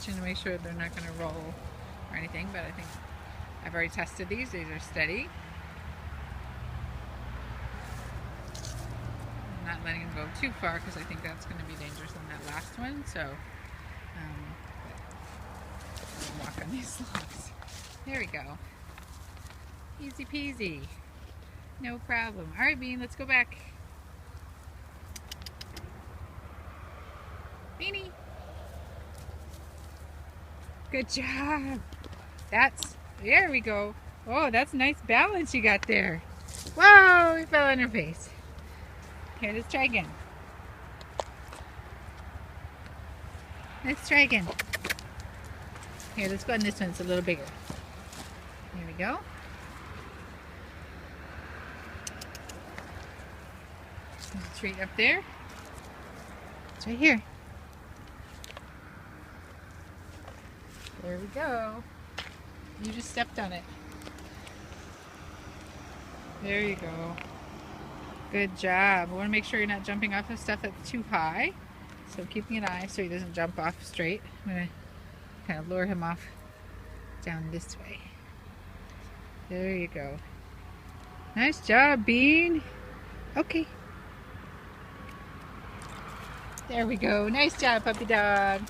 watching to make sure they're not going to roll or anything, but I think I've already tested these. These are steady. I'm not letting them go too far because I think that's going to be dangerous on that last one. So I'll walk on these logs. There we go. Easy peasy. No problem. All right, Bean, let's go back. Beanie. Good job. There we go. Oh, that's nice balance you got there. Whoa, we fell on her face. Okay, let's try again. Let's try again. Here, let's go on this one. It's a little bigger. There we go. There's a treat up there. It's right here. There we go. You just stepped on it. There you go. Good job. I want to make sure you're not jumping off of stuff that's too high. So keeping an eye so he doesn't jump off straight. I'm going to kind of lure him off down this way. There you go. Nice job, Bean. Okay. There we go. Nice job, puppy dog.